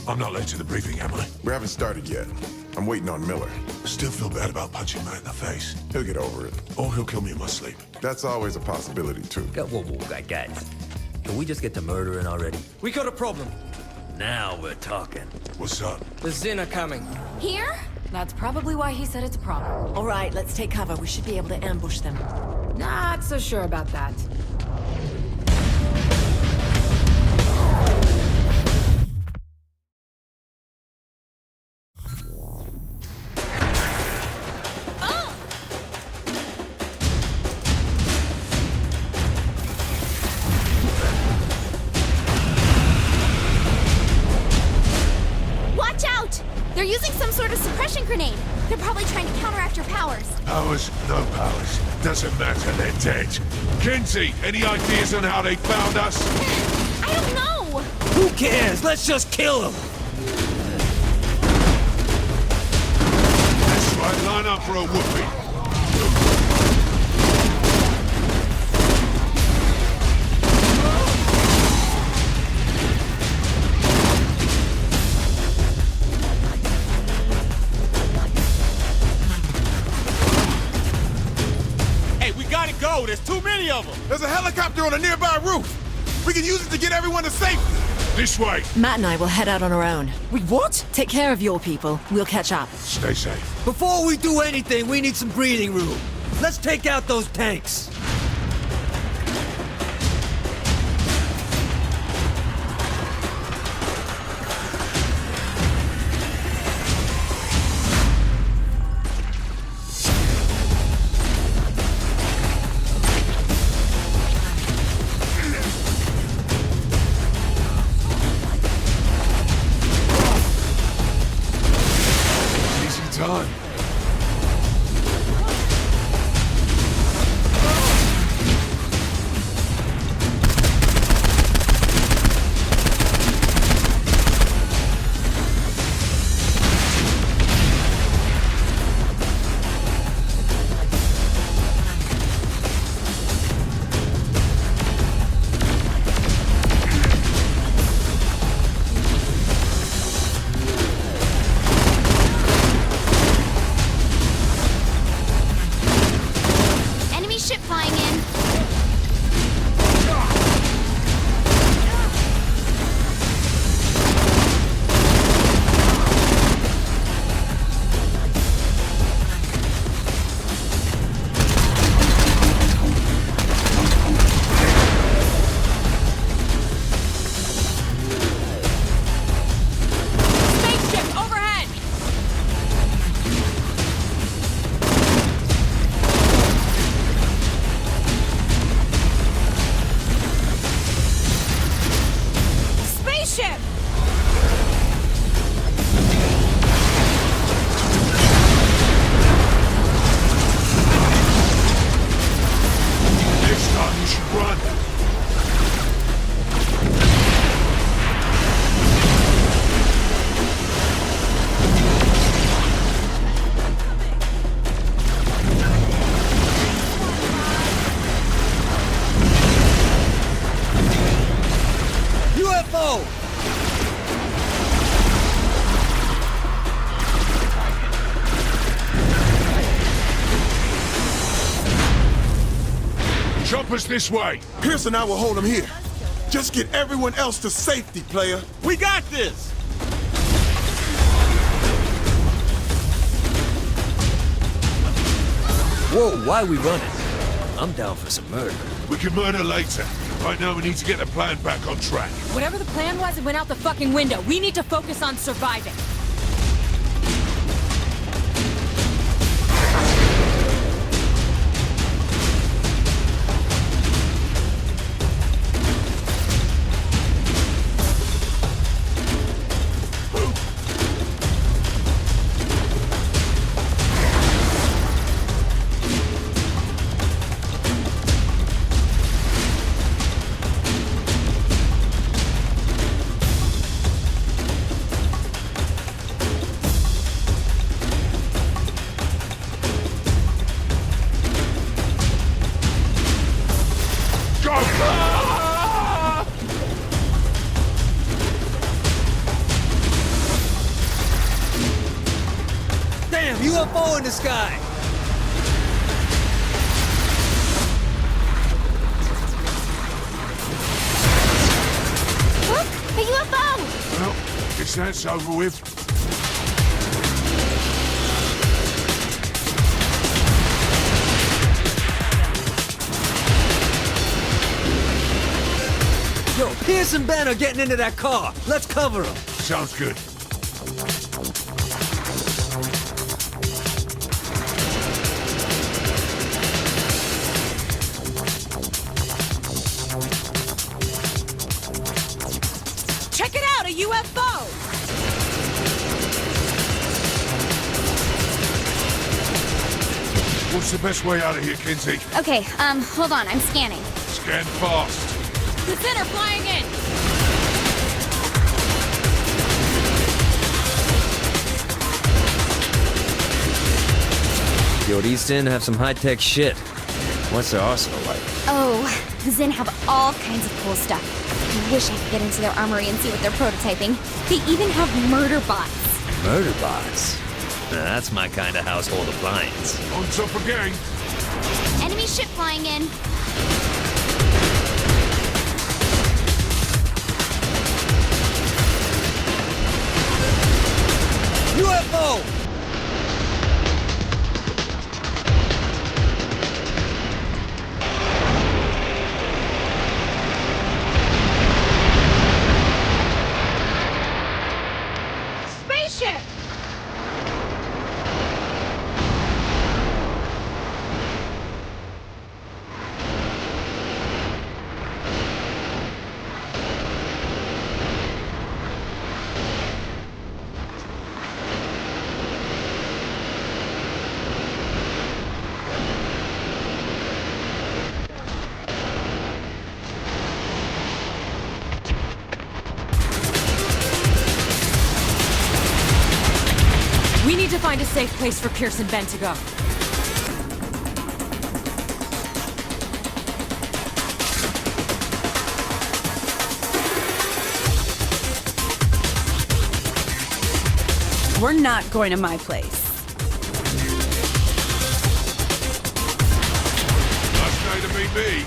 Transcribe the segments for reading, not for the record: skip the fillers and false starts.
I'm not late to the briefing, am I? We haven't started yet. I'm waiting on Miller. Still feel bad about punching Matt in the face. He'll get over it. Or he'll kill me in my sleep. That's always a possibility, too. Whoa, guys. Can we just get to murdering already? We got a problem. Now we're talking. What's up? The Zin are coming. Here? That's probably why he said it's a problem. All right, let's take cover. We should be able to ambush them. Not so sure about that. Watch out! They're using some sort of suppression grenade. They're probably trying to counteract your powers. Powers? No powers. Doesn't matter, they're dead. Kinsey, any ideas on how they found us? I don't know! Who cares? Let's just kill them! That's right, line up for a whoopee. Go! There's too many of them! There's a helicopter on a nearby roof! We can use it to get everyone to safety! This way! Matt and I will head out on our own. We what? Take care of your people. We'll catch up. Stay safe. Before we do anything, we need some breathing room. Let's take out those tanks. Time. Ship flying in. Spaceship overhead! Spaceship! Next time you should run. UFO! Choppers this way. Pierce and I will hold them here. Just get everyone else to safety, player. We got this! Whoa, why are we running? I'm down for some murder. We can murder later. Right now we need to get the plan back on track. Whatever the plan was, it went out the fucking window. We need to focus on surviving. UFO in the sky! Look! A UFO! Well, guess that's over with. Yo, Pierce and Ben are getting into that car. Let's cover them. Sounds good. Check it out, a UFO! What's the best way out of here, Kinsey? Okay, hold on, I'm scanning. Scan fast. The center flying in! Yo, these Zen have some high-tech shit. What's their arsenal like? Oh, Zen have all kinds of cool stuff. I wish I could get into their armory and see what they're prototyping. They even have murder bots. Murder bots? Now, that's my kind of household appliance. On top again. Enemy ship flying in. UFO! Spaceship! We need to find a safe place for Pierce and Ben to go. We're not going to my place. Last day to meet me.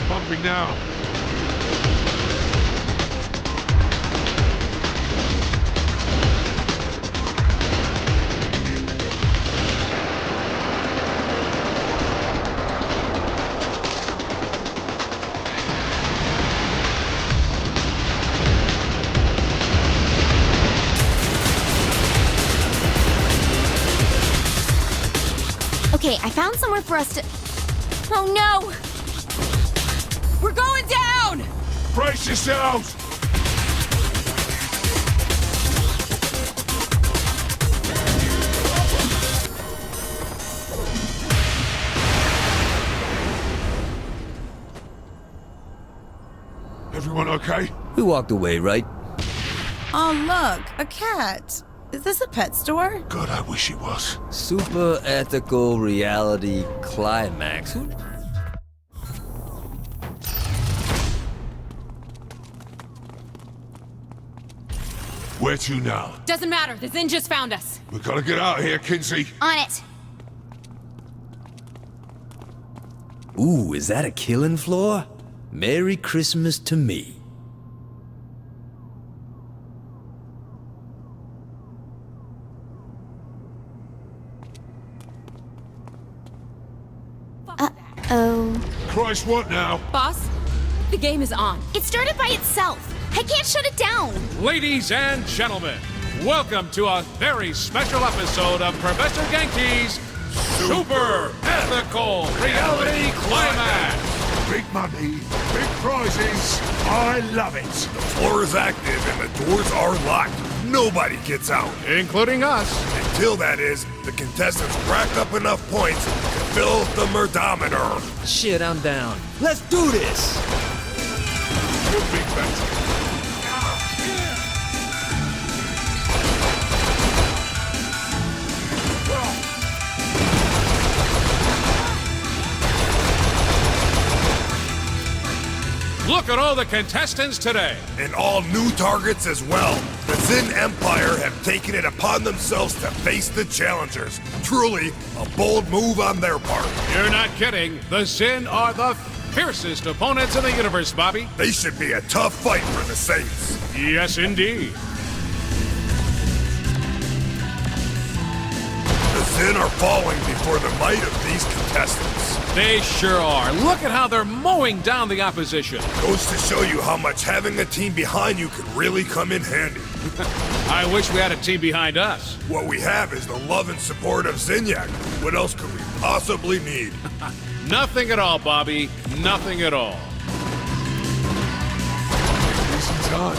Bumping now. Okay, I found somewhere for us to... Oh no! We're going down! Brace yourselves! Everyone okay? We walked away, right? Oh, look, a cat. Is this a pet store? God, I wish it was. Super ethical reality climax. Where to now? Doesn't matter, the Zin just found us. We gotta get out of here, Kinsey. On it. Ooh, is that a killing floor? Merry Christmas to me. Christ, what now? Boss, the game is on. It started by itself. I can't shut it down. Ladies and gentlemen, welcome to a very special episode of Professor Genki's Super Ethical Reality Climax. Big money, big prizes. I love it. The floor is active and the doors are locked. Nobody gets out. Including us. Until that is, the contestants rack up enough points to fill the murdometer. Shit, I'm down. Let's do this! Good big bet. Look at all the contestants today. And all new targets as well. The Zin Empire have taken it upon themselves to face the challengers. Truly, a bold move on their part. You're not kidding. The Zin are the fiercest opponents in the universe, Bobby. They should be a tough fight for the Saints. Yes, indeed. The Zin are falling before the might of these contestants. They sure are. Look at how they're mowing down the opposition. Goes to show you how much having a team behind you can really come in handy. I wish we had a team behind us. What we have is the love and support of Zinyak. What else could we possibly need? Nothing at all, Bobby. Nothing at all. Easy time.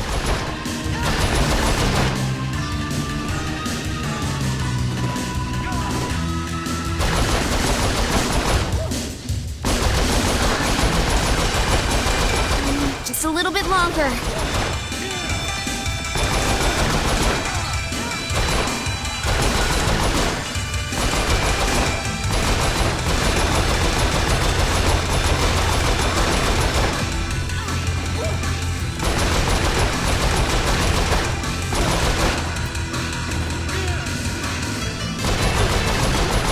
Just a little bit longer.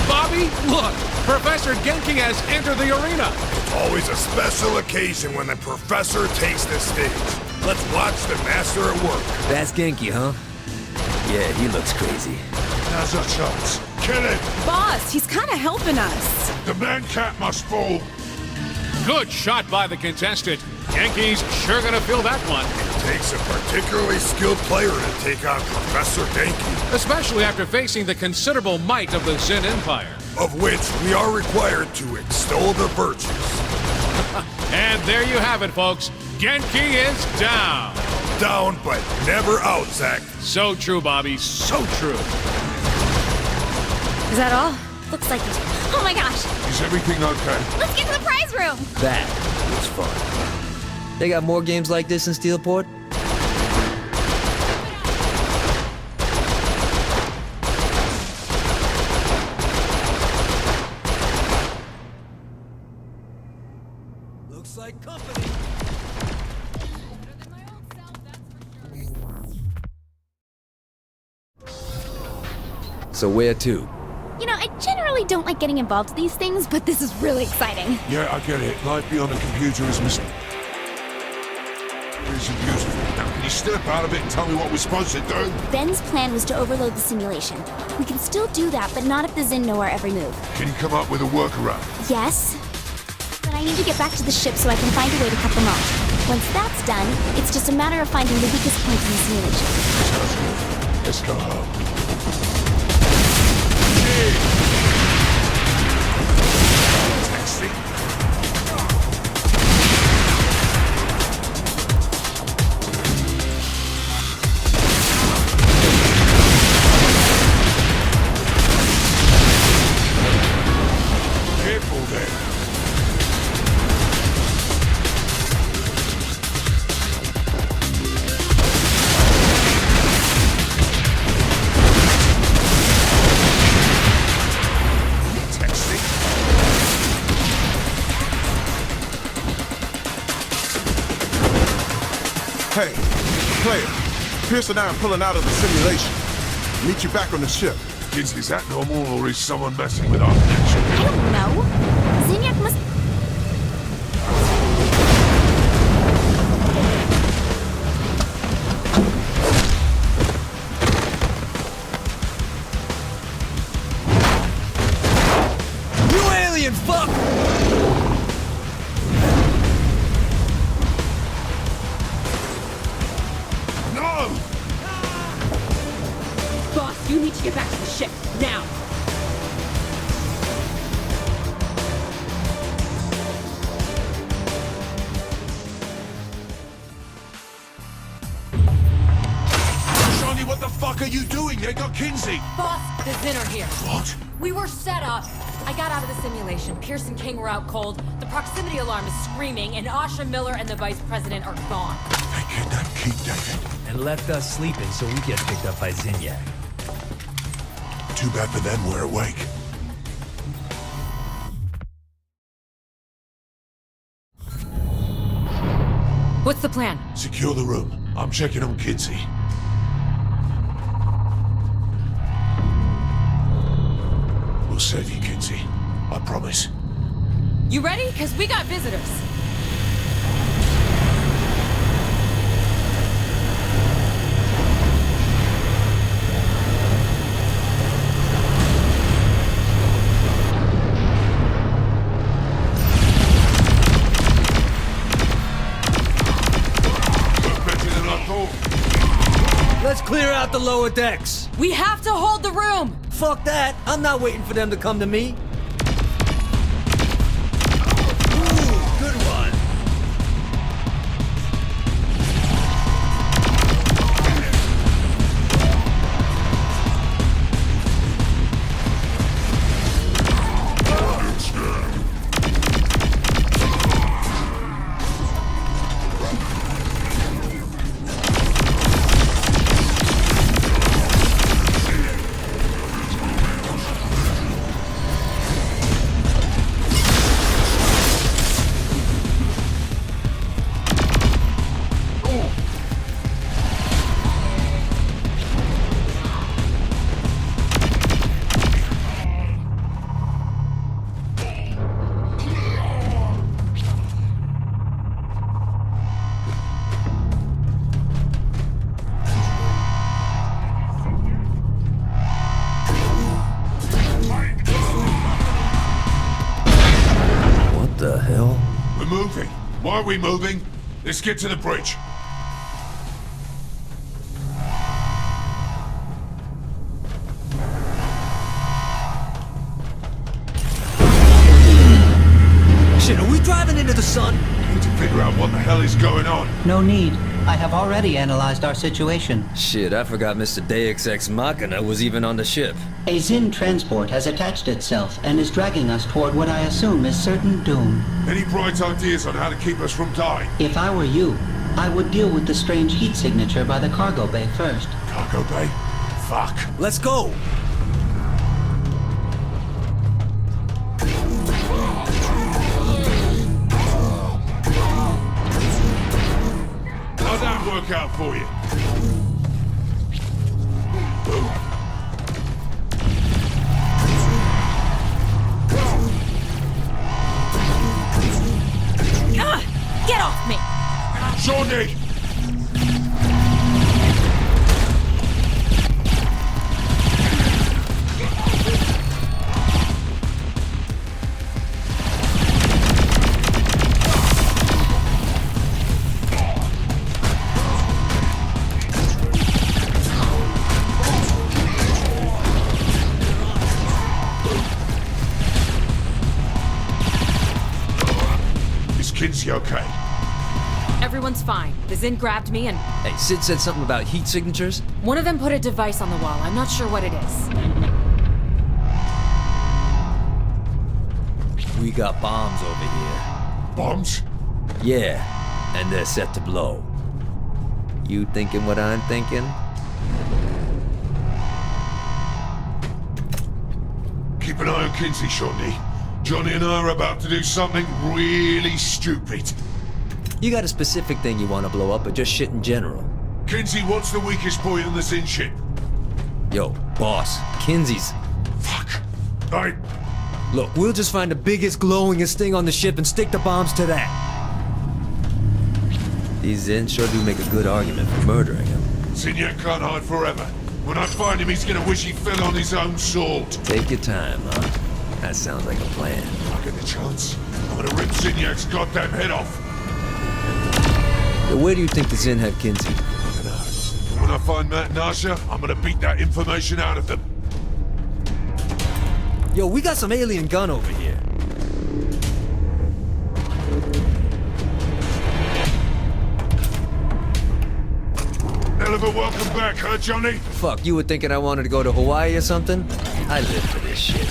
Bobby, look! Professor Genki has entered the arena. Always a special occasion when the professor takes the stage. Let's watch the master at work. That's Genki, huh? Yeah, he looks crazy. Now's our chance. Kill him. Boss, he's kind of helping us. The man-cat must fall. Good shot by the contestant. Genki's sure gonna feel that one. Takes a particularly skilled player to take on Professor Genki, Especially after facing the considerable might of the Zin Empire. of which we are required to extol the virtues. And there you have it, folks. Genki is down. Down, but never out, Zach. So true, Bobby. So true. Is that all? Looks like it. Oh my gosh! Is everything okay? Let's get to the prize room! That was fun. They got more games like this in Steelport? Looks like company. So where to? You know, I generally don't like getting involved in these things, but this is really exciting. Yeah, I get it. Life beyond a computer is beautiful. Now, can you step out of it and tell me what we're supposed to do? Ben's plan was to overload the simulation. We can still do that, but not if the Zin know our every move. Can you come up with a workaround? Yes, but I need to get back to the ship so I can find a way to cut them off. Once that's done, it's just a matter of finding the weakest point in the simulation. Sounds good. Let's go home. Taxi. Careful there. Taxi. Hey, player. Pierce and I are pulling out of the simulation. Meet you back on the ship. Kids, is that normal or is someone messing with our connection? I don't know. Zinyak must... You alien fuck! fuck are you doing? They got Kinsey! Boss, the Zin are here. What? We were set up. I got out of the simulation. Pierce and King were out cold. The proximity alarm is screaming, and Asha Miller and the Vice President are gone. They kidnapped Keith David. And left us sleeping so we get picked up by Zinyak. Too bad for them, we're awake. What's the plan? Secure the room. I'm checking on Kinsey. We'll save you, Kinsey. I promise. You ready? Because we got visitors. Let's clear out the lower decks. We have to hold the room! Fuck that. I'm not waiting for them to come to me. Ooh, good one. What the hell? We're moving. Why are we moving? Let's get to the bridge. Shit, are we driving into the sun? Need to figure out what the hell is going on. No need. I have already analyzed our situation. Shit, I forgot Mr. Deus Ex Machina was even on the ship. A Zin transport has attached itself and is dragging us toward what I assume is certain doom. Any bright ideas on how to keep us from dying? If I were you, I would deal with the strange heat signature by the cargo bay first. Cargo bay? Fuck. Let's go. How'd that work out for you? Get off me! Shawnee! Is Kinsey okay? Everyone's fine. The Zin grabbed me and Hey, Sid said something about heat signatures? one of them put a device on the wall. I'm not sure what it is. We got bombs over here. Bombs? Yeah, and they're set to blow. You thinking what I'm thinking? Keep an eye on Kinsey, Shawnee. Johnny and I are about to do something really stupid. You got a specific thing you want to blow up, or just shit in general? Kinsey, what's the weakest point on the Zin ship? Yo, boss, Kinsey's... Fuck. Look, we'll just find the biggest, glowingest thing on the ship and stick the bombs to that. These Zin sure do make a good argument for murdering him. Zinyak can't hide forever. When I find him, he's gonna wish he fell on his own sword. Take your time, huh? That sounds like a plan. I get the chance. I'm gonna rip Zinyak's goddamn head off. Yo, where do you think the Zin have Kinsey? I don't know. But when I find Matt and Asha, I'm gonna beat that information out of them. Yo, we got some alien gun over here. Hell of Never welcome back, huh, Johnny? Fuck, you were thinking I wanted to go to Hawaii or something? I live for this shit.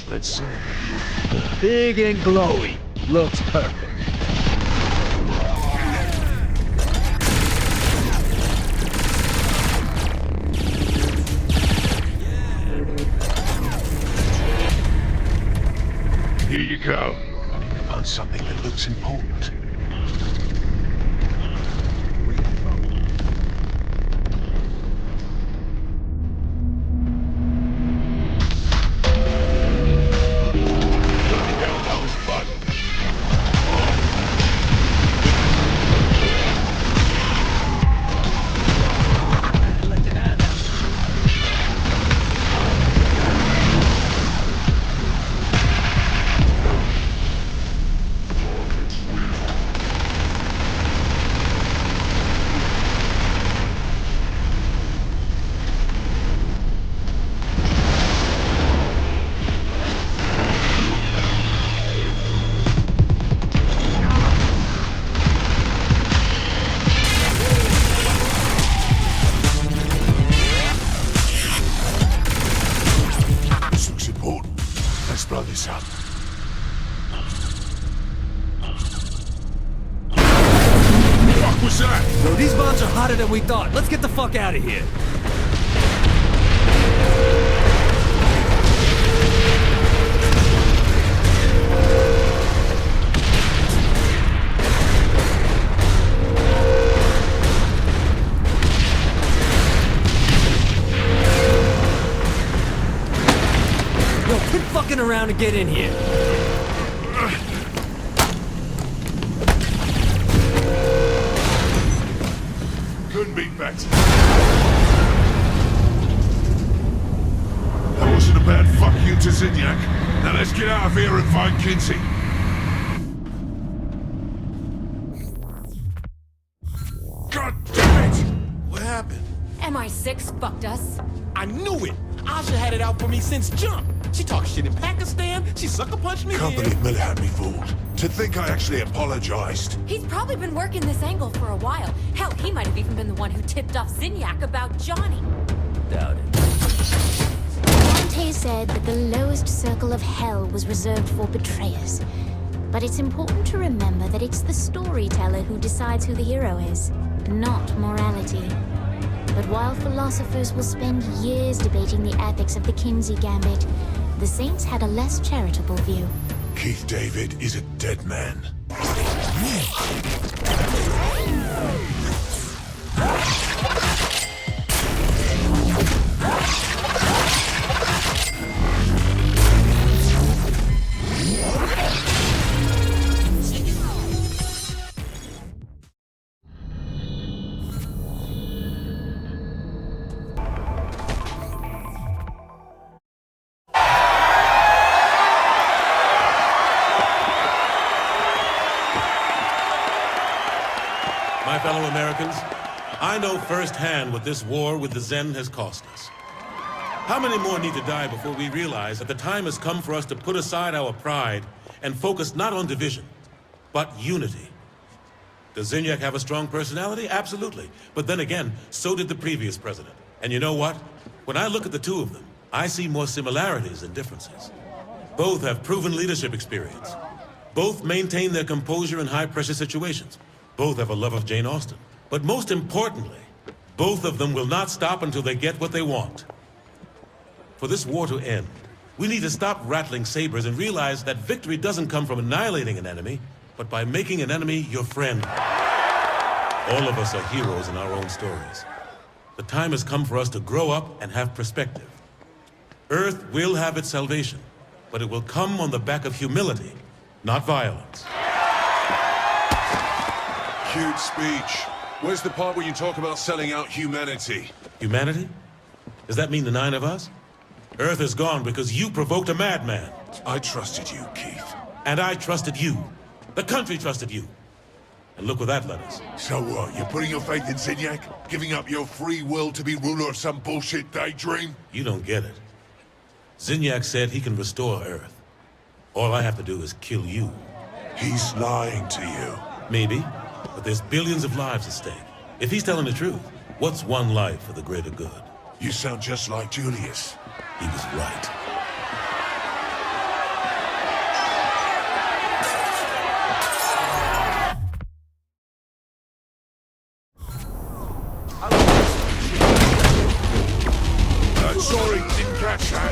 Let's see. Big and glowy. Looks perfect. Here you go. Found something that looks important. Blow this up. What was that? Yo, these bombs are hotter than we thought. Let's get the fuck out of here. Quit fucking around and get in here. Couldn't be better. That wasn't a bad fuck you to Zinyak. Now let's get out of here and find Kinsey. God damn it! What happened? MI6 fucked us. I knew it! Asha had it out for me since jump. She talked shit in Pakistan, she sucker punched me Can't here. believe Miller had me fooled. To think I actually apologized. He's probably been working this angle for a while. Hell, he might have even been the one who tipped off Zinyak about Johnny. Doubt it. Dante said that the lowest circle of hell was reserved for betrayers. But it's important to remember that it's the storyteller who decides who the hero is, not morality. But while philosophers will spend years debating the ethics of the Kinsey Gambit, the Saints had a less charitable view. Keith David is a dead man. My fellow Americans, I know firsthand what this war with the Zen has cost us. How many more need to die before we realize that the time has come for us to put aside our pride and focus not on division, but unity? Does Zinyak have a strong personality? Absolutely. But then again, so did the previous president. And you know what? When I look at the two of them, I see more similarities than differences. Both have proven leadership experience. Both maintain their composure in high-pressure situations. Both have a love of Jane Austen. But most importantly, both of them will not stop until they get what they want. For this war to end, we need to stop rattling sabers and realize that victory doesn't come from annihilating an enemy. but by making an enemy your friend. All of us are heroes in our own stories. The time has come for us to grow up and have perspective. Earth will have its salvation, but it will come on the back of humility, not violence. Cute speech. Where's the part where you talk about selling out humanity? Humanity? Does that mean the 9 of us? Earth is gone because you provoked a madman. I trusted you, Keith. And I trusted you. The country trusted you. And look where that led us. So what, you're putting your faith in Zinyak? Giving up your free will to be ruler of some bullshit daydream? You don't get it. Zinyak said he can restore Earth. All I have to do is kill you. He's lying to you. Maybe, but there's billions of lives at stake. If he's telling the truth, what's one life for the greater good? You sound just like Julius. He was right. Sorry, didn't catch that.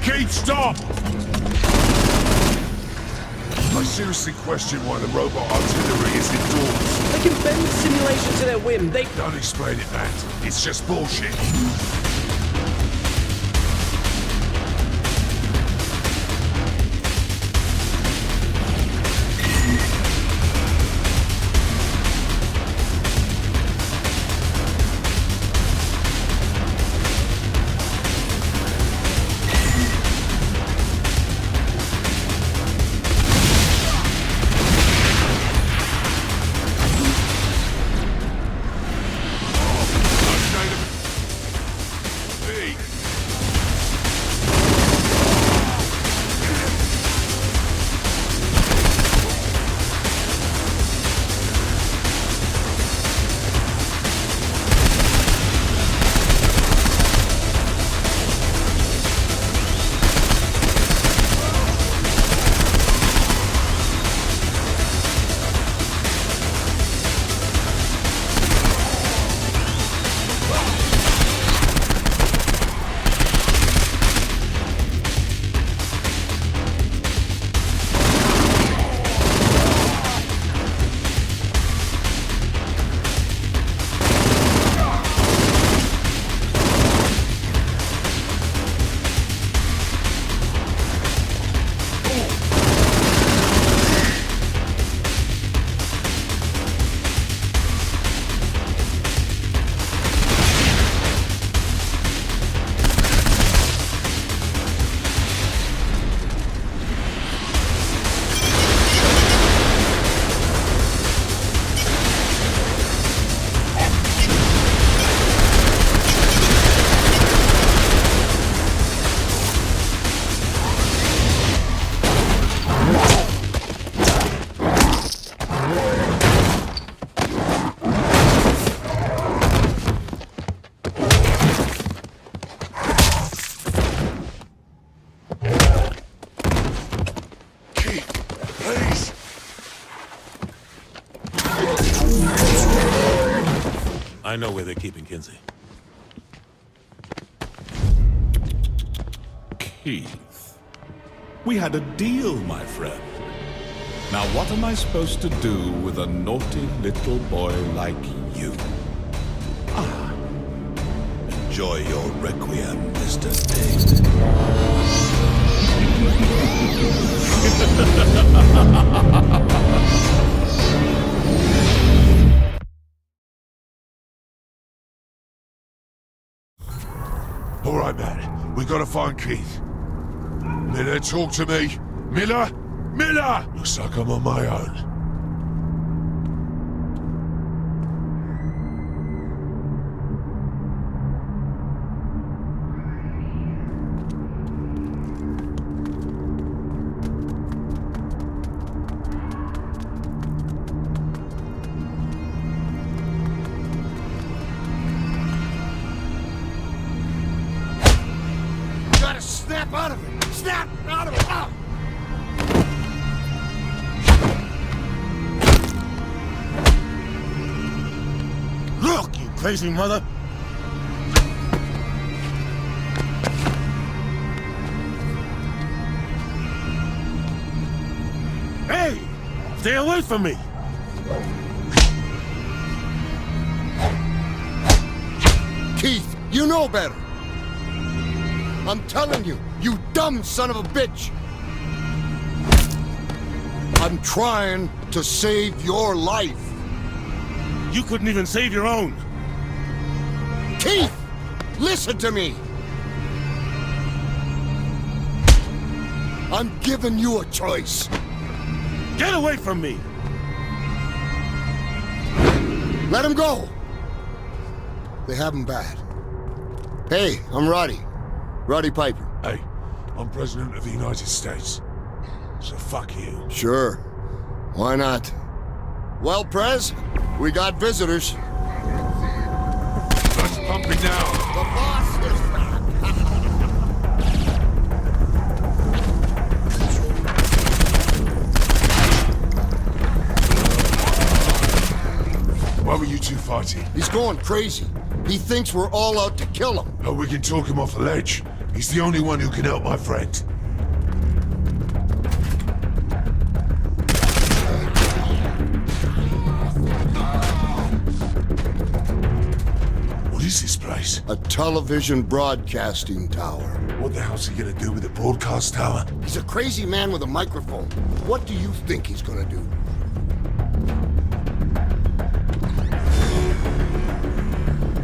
Keith, stop! I seriously question why the robot artillery is indoors. They can bend the simulation to their whim. Don't explain it, Matt. It's just bullshit. I know where they're keeping Kinsey. Keith, we had a deal, my friend. Now what am I supposed to do with a naughty little boy like you? Ah. Enjoy your requiem, Mr. Pig. All right, man. We gotta find Keith. Miller, talk to me. Miller? Miller! Looks like I'm on my own. Gotta snap out of it! Snap out of it! Ah! Look, you crazy mother! Hey! Stay away from me! Keith, you know better! I'm telling you, you dumb son of a bitch! I'm trying to save your life! You couldn't even save your own! Keith! Listen to me! I'm giving you a choice! Get away from me! Let him go! They have him bad. Hey, I'm Roddy. Roddy Piper. Hey, I'm President of the United States. So fuck you. Sure. Why not? Well, Prez, we got visitors. Let's pump it now. The boss is back! Why were you two fighting? He's going crazy. He thinks we're all out to kill him. Oh, we can talk him off the ledge. He's the only one who can help my friend. What is this place? A television broadcasting tower. What the hell's he gonna do with a broadcast tower? He's a crazy man with a microphone. What do you think he's gonna do?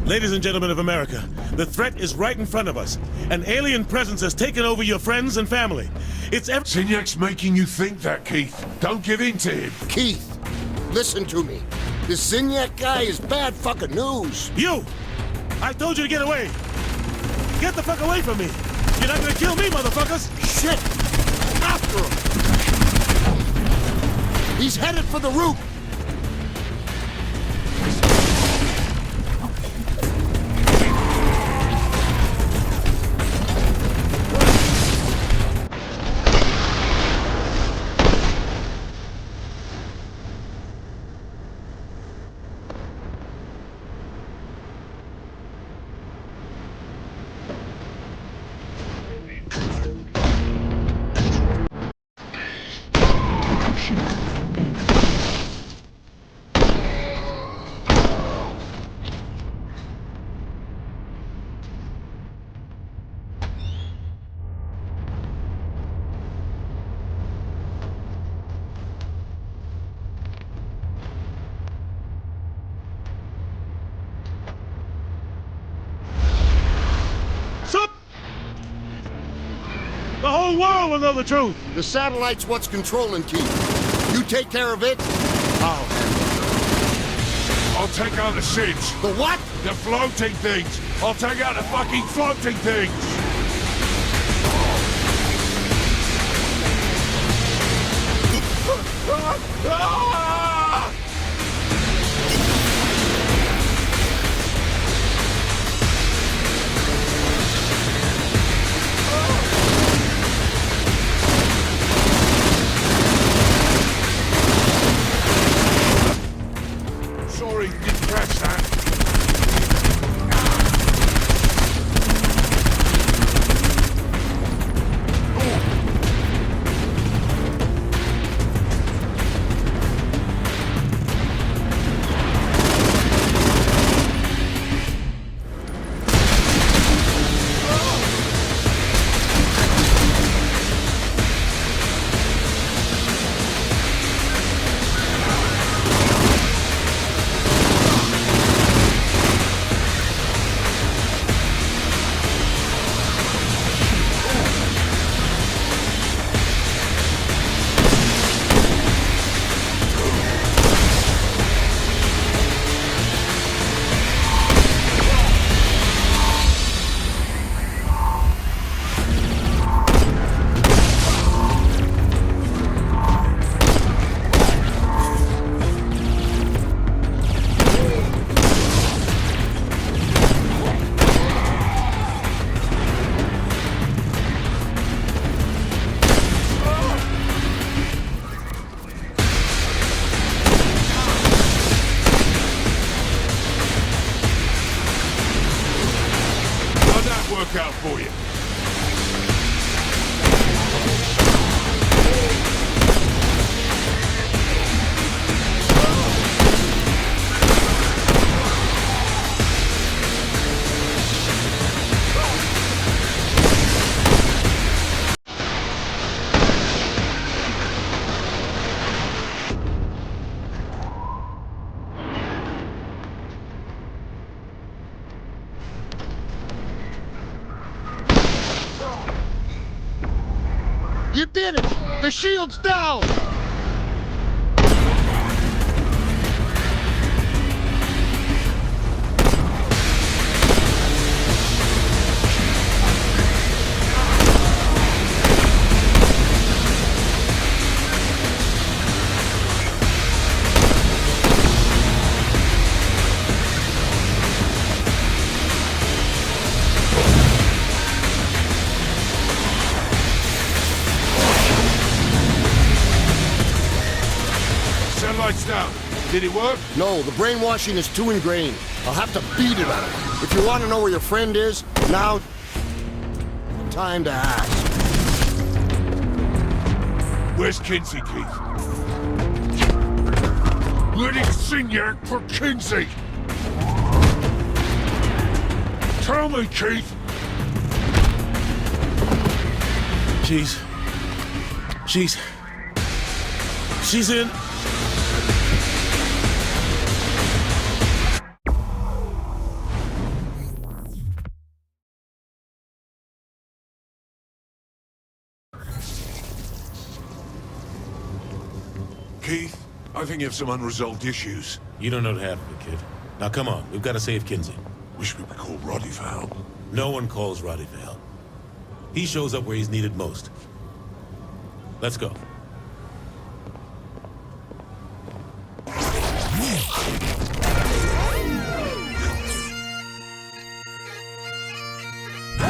Ladies and gentlemen of America, the threat is right in front of us. An alien presence has taken over your friends and family. It's Signak's making you think that, Keith. Don't give in to him. Keith, listen to me. This Signak guy is bad fucking news. You! I told you to get away! Get the fuck away from me! You're not gonna kill me, motherfuckers! Shit! After him! He's headed for the roof! The whole world will know the truth! The satellite's what's controlling Keith. You take care of it, I'll take out the SIDS. The what? The floating things. I'll take out the fucking floating things. Sorry, didn't catch that. did it! The shield's down! Lights down. Did it work? No, the brainwashing is too ingrained. I'll have to beat it out of him. If you want to know where your friend is, now... time to ask. Where's Kinsey, Keith? Letting Signac for Kinsey! Tell me, Keith! She's in. Keith, I think you have some unresolved issues. You don't know half of it, kid. Now come on, we've got to save Kinsey. Wish we could call Roddy for help. No one calls Roddy for help. He shows up where he's needed most. Let's go.